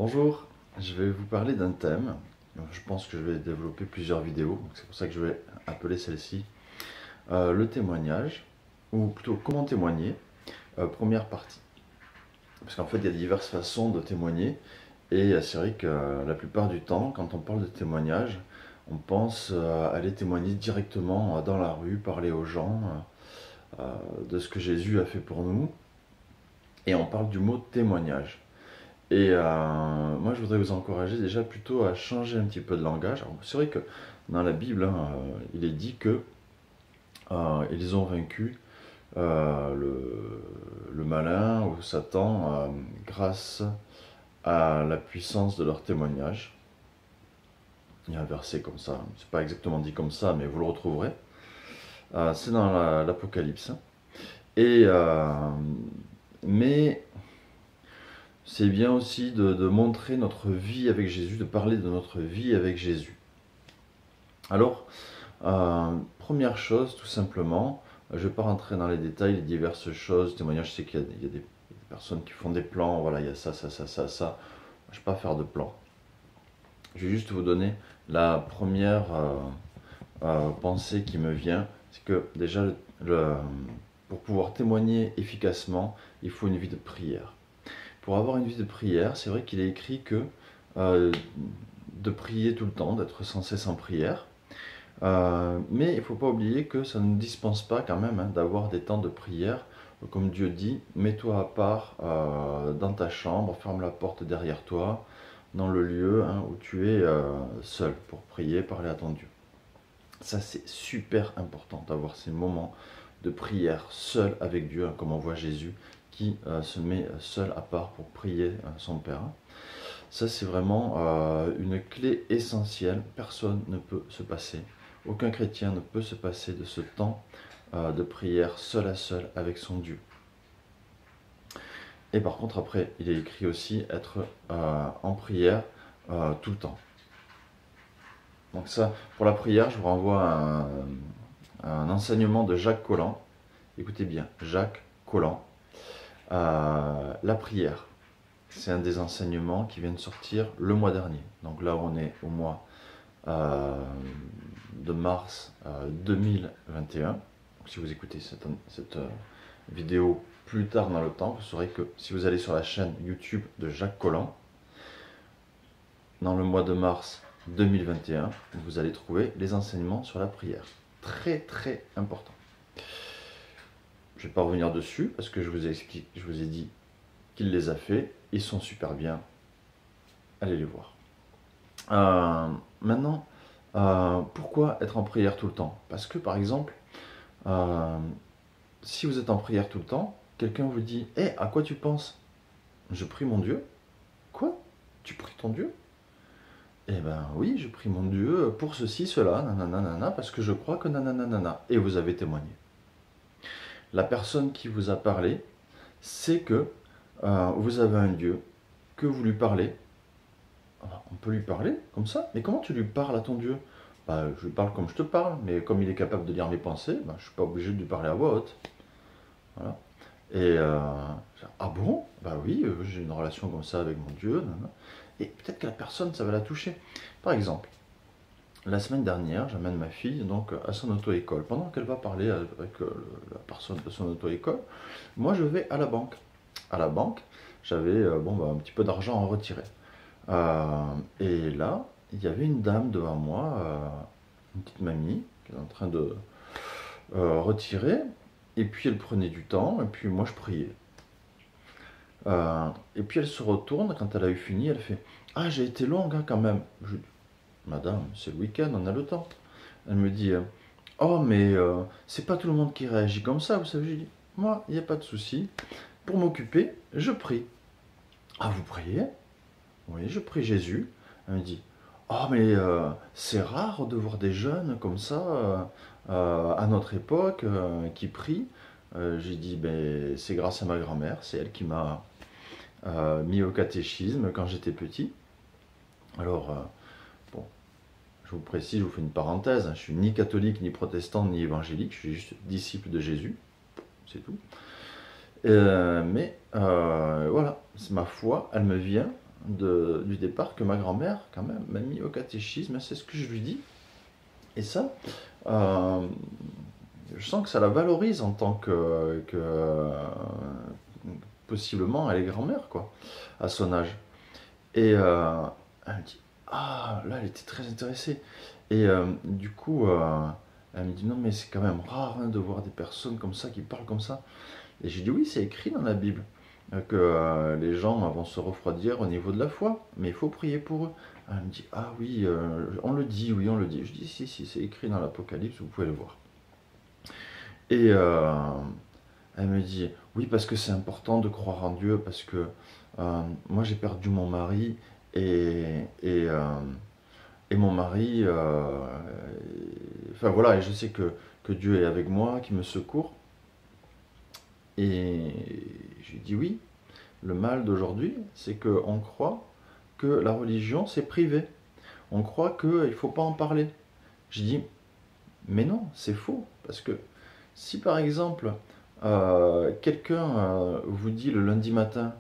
Bonjour, je vais vous parler d'un thème. Je pense que je vais développer plusieurs vidéos, donc c'est pour ça que je vais appeler celle-ci le témoignage, ou plutôt comment témoigner, première partie. Parce qu'en fait, il y a diverses façons de témoigner, et c'est vrai que la plupart du temps, quand on parle de témoignage, on pense aller témoigner directement dans la rue, parler aux gens de ce que Jésus a fait pour nous, et on parle du mot témoignage. Et moi, je voudrais vous encourager déjà plutôt à changer un petit peu de langage. C'est vrai que dans la Bible, il est dit que ils ont vaincu le malin ou Satan grâce à la puissance de leur témoignage. Il y a un verset comme ça, c'est pas exactement dit comme ça, mais vous le retrouverez. C'est dans l'Apocalypse. Et mais c'est bien aussi de montrer notre vie avec Jésus, de parler de notre vie avec Jésus. Alors, première chose, tout simplement, je ne vais pas rentrer dans les détails, les diverses choses, témoignages, je sais qu'il y a des personnes qui font des plans, voilà, il y a ça, ça, ça, ça, ça. Je ne vais pas faire de plan. Je vais juste vous donner la première pensée qui me vient, c'est que déjà, pour pouvoir témoigner efficacement, il faut une vie de prière. Pour avoir une vie de prière, c'est vrai qu'il est écrit que de prier tout le temps, d'être sans cesse en prière. Mais il ne faut pas oublier que ça ne nous dispense pas quand même d'avoir des temps de prière. Comme Dieu dit, mets-toi à part dans ta chambre, ferme la porte derrière toi, dans le lieu où tu es seul pour prier, parler à ton Dieu. Ça, c'est super important d'avoir ces moments de prière seul avec Dieu, comme on voit Jésus qui se met seul à part pour prier son Père. Ça, c'est vraiment une clé essentielle. Personne ne peut se passer. Aucun chrétien ne peut se passer de ce temps de prière seul à seul avec son Dieu. Et par contre, après, il est écrit aussi être en prière tout le temps. Donc ça, pour la prière, je vous renvoie à un enseignement de Jacques Collin. Écoutez bien, Jacques Collin. La prière, c'est un des enseignements qui vient de sortir le mois dernier. Donc là, on est au mois de mars 2021. Donc, si vous écoutez cette vidéo plus tard dans le temps, vous saurez que si vous allez sur la chaîne YouTube de Jacques Collin, dans le mois de mars 2021, vous allez trouver les enseignements sur la prière. Très très important. Je ne vais pas revenir dessus parce que je vous ai dit qu'il les a fait. Ils sont super bien. Allez les voir. Maintenant, pourquoi être en prière tout le temps? Parce que par exemple, si vous êtes en prière tout le temps, quelqu'un vous dit « Hé, à quoi tu penses ?»« Je prie mon Dieu. »« Quoi? Tu pries ton Dieu ?»« Eh ben oui, je prie mon Dieu pour ceci, cela, nanana, parce que je crois que nanana. » Et vous avez témoigné. La personne qui vous a parlé sait que vous avez un Dieu, que vous lui parlez. On peut lui parler comme ça, mais comment tu lui parles à ton Dieu? Je lui parle comme je te parle, mais comme il est capable de lire mes pensées, je ne suis pas obligé de lui parler à voix haute. Voilà. Et ah bon? Oui, j'ai une relation comme ça avec mon Dieu. Et peut-être que la personne, ça va la toucher. Par exemple, la semaine dernière, j'amène ma fille donc à son auto-école. Pendant qu'elle va parler avec la personne de son auto-école, moi je vais à la banque. À la banque, j'avais un petit peu d'argent à retirer. Et là, il y avait une dame devant moi, une petite mamie, qui est en train de retirer. Et puis elle prenait du temps, et puis moi je priais. Et puis elle se retourne, quand elle a eu fini, elle fait « Ah, j'ai été longue quand même. » Je dis « Madame, c'est le week-end, on a le temps. » Elle me dit « Oh, mais c'est pas tout le monde qui réagit comme ça, vous savez. » Je dis « Moi, il n'y a pas de souci. Pour m'occuper, je prie. »« Ah, vous priez ?»« Oui, je prie Jésus. » Elle me dit « Oh, mais c'est rare de voir des jeunes comme ça, à notre époque, qui prient. » J'ai dit ben, c'est grâce à ma grand-mère, c'est elle qui m'a mis au catéchisme quand j'étais petit. Alors, bon, je vous précise, je vous fais une parenthèse, je suis ni catholique, ni protestant, ni évangélique, je suis juste disciple de Jésus, c'est tout. Mais voilà, ma foi, elle me vient du départ que ma grand-mère, quand même, m'a mis au catéchisme, c'est ce que je lui dis. Et ça, euh, je sens que ça la valorise en tant possiblement, elle est grand-mère, quoi, à son âge. Et elle me dit, ah, là, elle était très intéressée. Et du coup, elle me dit, non, mais c'est quand même rare hein, de voir des personnes comme ça, qui parlent comme ça. Et j'ai dit, oui, c'est écrit dans la Bible, que les gens vont se refroidir au niveau de la foi, mais il faut prier pour eux. Elle me dit, ah oui, on le dit, oui, on le dit. Je dis, si, si, c'est écrit dans l'Apocalypse, vous pouvez le voir. Et elle me dit, oui, parce que c'est important de croire en Dieu, parce que moi j'ai perdu mon mari, et, et, euh, et mon mari, enfin voilà, et je sais que Dieu est avec moi, qui me secourt. Et j'ai dit oui, le mal d'aujourd'hui, c'est qu'on croit que la religion, c'est privé. On croit qu'il ne faut pas en parler. J'ai dit, mais non, c'est faux. Parce que si par exemple, quelqu'un vous dit le lundi matin,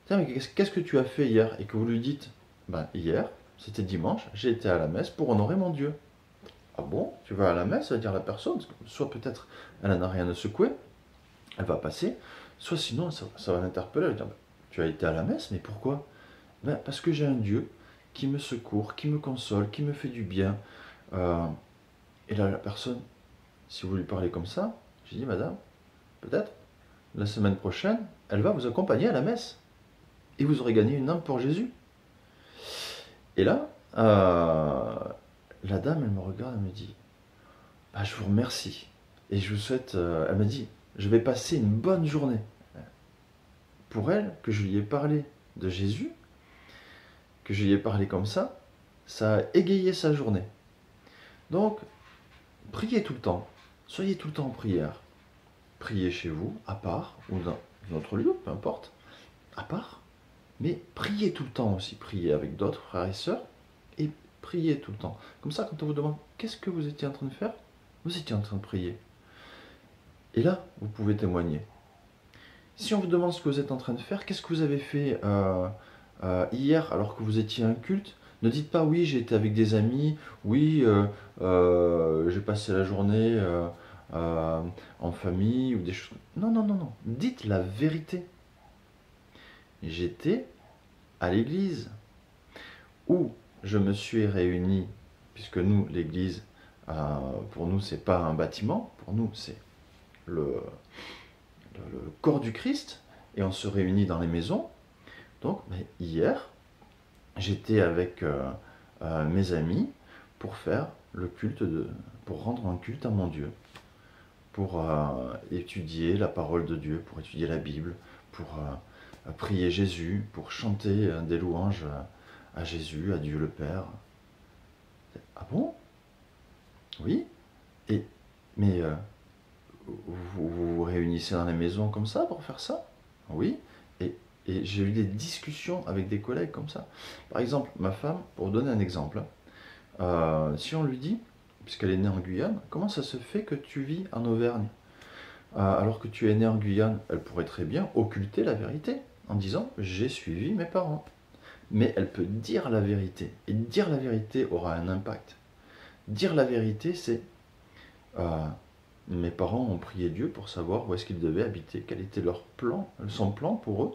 tiens, mais qu'est-ce que tu as fait hier? Et que vous lui dites, ben hier, c'était dimanche, j'ai été à la messe pour honorer mon Dieu. Ah bon, tu vas à la messe, ça veut dire la personne, soit peut-être elle n'en a rien à secouer, elle va passer, soit sinon ça va l'interpeller, elle va dire, ben, tu as été à la messe, mais pourquoi? Ben, parce que j'ai un Dieu qui me secourt, qui me console, qui me fait du bien. Euh, et là, la personne, si vous lui parlez comme ça, j'ai dit, madame, peut-être, la semaine prochaine, elle va vous accompagner à la messe. Et vous aurez gagné une âme pour Jésus. Et là, la dame, elle me regarde, elle me dit, bah, je vous remercie. Et je vous souhaite, elle m'a dit, je vais passer une bonne journée. Pour elle, que je lui ai parlé de Jésus, que je lui ai parlé comme ça a égayé sa journée. Donc, priez tout le temps. Soyez tout le temps en prière. Priez chez vous, à part, ou dans notre lieu, peu importe, à part. Mais priez tout le temps aussi. Priez avec d'autres frères et sœurs. Et priez tout le temps. Comme ça, quand on vous demande qu'est-ce que vous étiez en train de faire, vous étiez en train de prier. Et là, vous pouvez témoigner. Si on vous demande ce que vous êtes en train de faire, qu'est-ce que vous avez fait hier alors que vous étiez à un culte, ne dites pas oui, j'ai été avec des amis, oui, j'ai passé la journée en famille ou des choses. Non, non, non, non. Dites la vérité. J'étais à l'église où je me suis réuni, puisque nous, l'église, pour nous, c'est pas un bâtiment, pour nous, c'est le corps du Christ, et on se réunit dans les maisons. Donc, hier, j'étais avec mes amis pour faire le culte pour rendre un culte à mon Dieu, pour étudier la parole de Dieu, pour étudier la Bible, pour prier Jésus, pour chanter des louanges à Jésus, à Dieu le Père. Ah bon? Oui. Et mais vous vous réunissez dans les maisons comme ça pour faire ça? Oui. Et j'ai eu des discussions avec des collègues comme ça. Par exemple, ma femme, pour vous donner un exemple, si on lui dit, puisqu'elle est née en Guyane, comment ça se fait que tu vis en Auvergne alors que tu es née en Guyane? Elle pourrait très bien occulter la vérité en disant j'ai suivi mes parents. Mais elle peut dire la vérité. Et dire la vérité aura un impact. Dire la vérité, c'est mes parents ont prié Dieu pour savoir où est-ce qu'ils devaient habiter, quel était leur plan, son plan pour eux,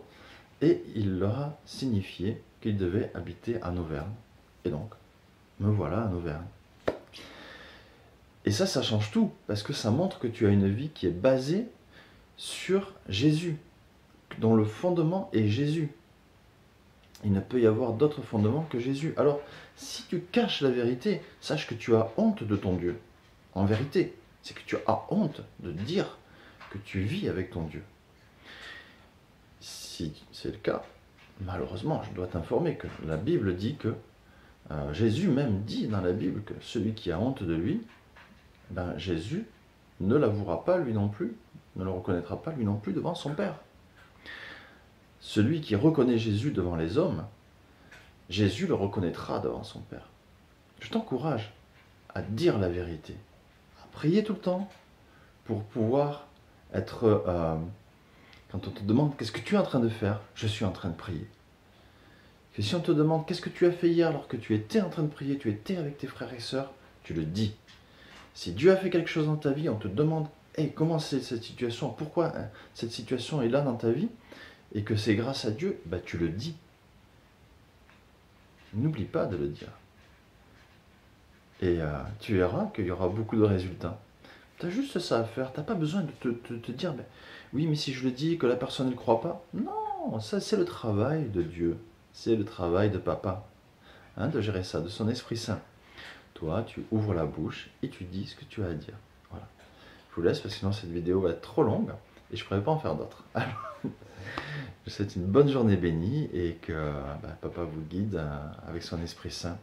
et il leur a signifié qu'ils devaient habiter en Auvergne. Et donc, me voilà en Auvergne. Et ça change tout, parce que ça montre que tu as une vie qui est basée sur Jésus, dont le fondement est Jésus. Il ne peut y avoir d'autre fondement que Jésus. Alors, si tu caches la vérité, sache que tu as honte de ton Dieu. En vérité, c'est que tu as honte de dire que tu vis avec ton Dieu. Si c'est le cas, malheureusement, je dois t'informer que la Bible dit que, Jésus même dit dans la Bible que celui qui a honte de lui, ben Jésus ne l'avouera pas lui non plus, ne le reconnaîtra pas lui non plus devant son Père. Celui qui reconnaît Jésus devant les hommes, Jésus le reconnaîtra devant son Père. Je t'encourage à dire la vérité, à prier tout le temps pour pouvoir être... quand on te demande qu'est-ce que tu es en train de faire, je suis en train de prier. Que si on te demande qu'est-ce que tu as fait hier alors que tu étais en train de prier, tu étais avec tes frères et sœurs, tu le dis. Si Dieu a fait quelque chose dans ta vie, on te demande hey, comment c'est cette situation, pourquoi cette situation est là dans ta vie, et que c'est grâce à Dieu, bah, tu le dis. N'oublie pas de le dire. Et tu verras qu'il y aura beaucoup de résultats. Tu as juste ça à faire. Tu n'as pas besoin de te dire ben, oui, mais si je le dis, que la personne ne croit pas. Non, ça c'est le travail de Dieu. C'est le travail de papa. Hein, de gérer ça, de son Esprit Saint. Toi, tu ouvres la bouche et tu dis ce que tu as à dire. Voilà. Je vous laisse parce que sinon cette vidéo va être trop longue et je ne pourrais pas en faire d'autres. Alors, je vous souhaite une bonne journée bénie et que papa vous guide avec son Esprit Saint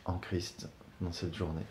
en Christ dans cette journée.